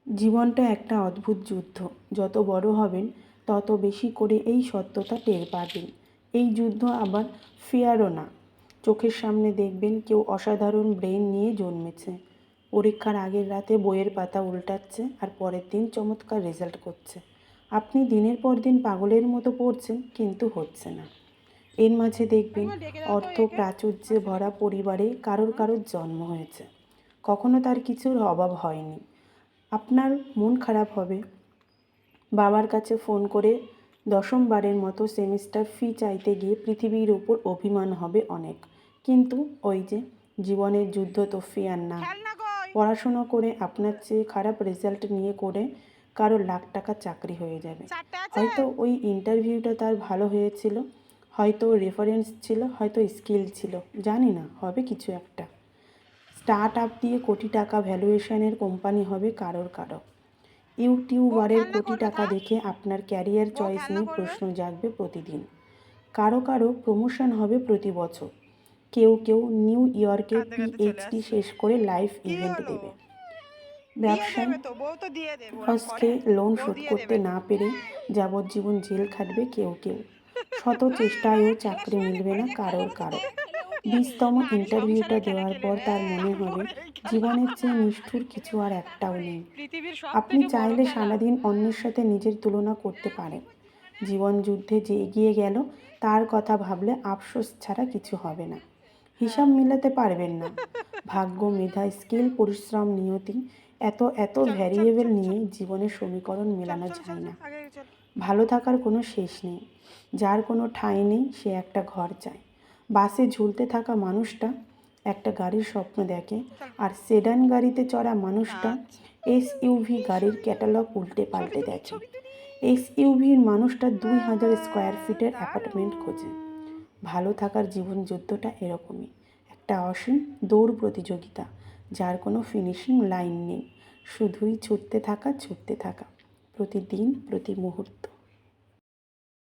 জীবনটা একটা অদ্ভুত যুদ্ধ। যত বড় হবেন তত বেশি করে এই সত্যটা টের পাবেন। এই যুদ্ধ আবার ফেয়ারও না। চোখের সামনে দেখবেন কেউ অসাধারণ ব্রেন নিয়ে জন্মেছে, পরীক্ষার আগের রাতে বইয়ের পাতা উল্টাচ্ছে আর পরের দিন চমৎকার রেজাল্ট করছে। আপনি দিনের পর দিন পাগলের মতো পড়ছেন কিন্তু হচ্ছে না। এর মাঝে দেখবেন অর্থ প্রাচুর্যে ভরা পরিবারে কারোর কারোর জন্ম হয়েছে, কখনো তার কিছুর অভাব হয়নি। আপনার মন খারাপ হবে, বাবার কাছে ফোন করে দশমবারের মতো সেমিস্টার ফি চাইতে গিয়ে পৃথিবীর উপর অভিমান হবে অনেক। কিন্তু ওই যে জীবনের যুদ্ধ তো ফেয়ার না। পড়াশোনা করে আপনার চেয়ে খারাপ রেজাল্ট নিয়ে করে কারো লাখ টাকা চাকরি হয়ে যাবে। হয়তো ওই ইন্টারভিউটা তার ভালো হয়েছিল, হয়তো রেফারেন্স ছিল, হয়তো স্কিল ছিল, জানি না, হবে কিছু একটা। স্টার্ট আপ দিয়ে কোটি টাকা ভ্যালুয়েশনের কোম্পানি হবে কারোর। ইউটিউবারের কোটি টাকা দেখে আপনার ক্যারিয়ার চয়েস নিয়ে প্রশ্ন জাগবে প্রতিদিন। কারো প্রমোশন হবে প্রতি বছর। কেউ নিউ ইয়র্কে পিএইচডি শেষ করে লাইফ ইভেন্ট দেবে। ব্যবসায় ফসকে লোন শোধ করতে না পেরে যাবজ্জীবন জেল খাটবে কেউ। শত চেষ্টায়ও চাকরি মিলবে না কারোর। 20তম ইন্টারভিউটা দেওয়ার পর তার মনে হবে জীবনের চেয়ে নিষ্ঠুর কিছু আর একটাও নেই। আপনি চাইলে সারাদিন অন্যের সাথে নিজের তুলনা করতে পারেন। জীবন যুদ্ধে যে এগিয়ে গেল তার কথা ভাবলে আফসোস ছাড়া কিছু হবে না। হিসাব মিলাতে পারবেন না। ভাগ্য, মেধা, স্কিল, পরিশ্রম, নিয়তি, এত ভ্যারিয়েবল নিয়ে জীবনের সমীকরণ মেলানো যায় না। ভালো থাকার কোনো শেষ নেই। যার কোনো ঠাঁই নেই সে একটা ঘর চায়। বাসে ঝুলতে থাকা মানুষটা একটা গাড়ির স্বপ্ন দেখে, আর সেডান গাড়িতে চড়া মানুষটা এসইউভি গাড়ির ক্যাটালগ উল্টে পাল্টে দেখে। এসইউভির মানুষটা 2000 স্কোয়ার ফিটের অ্যাপার্টমেন্ট খোঁজে। ভালো থাকার জীবন যুদ্ধটা এরকমই, একটা অসীম দৌড় প্রতিযোগিতা যার কোনো ফিনিশিং লাইন নেই। শুধুই ছুটতে থাকা, প্রতিদিন, প্রতি মুহূর্ত।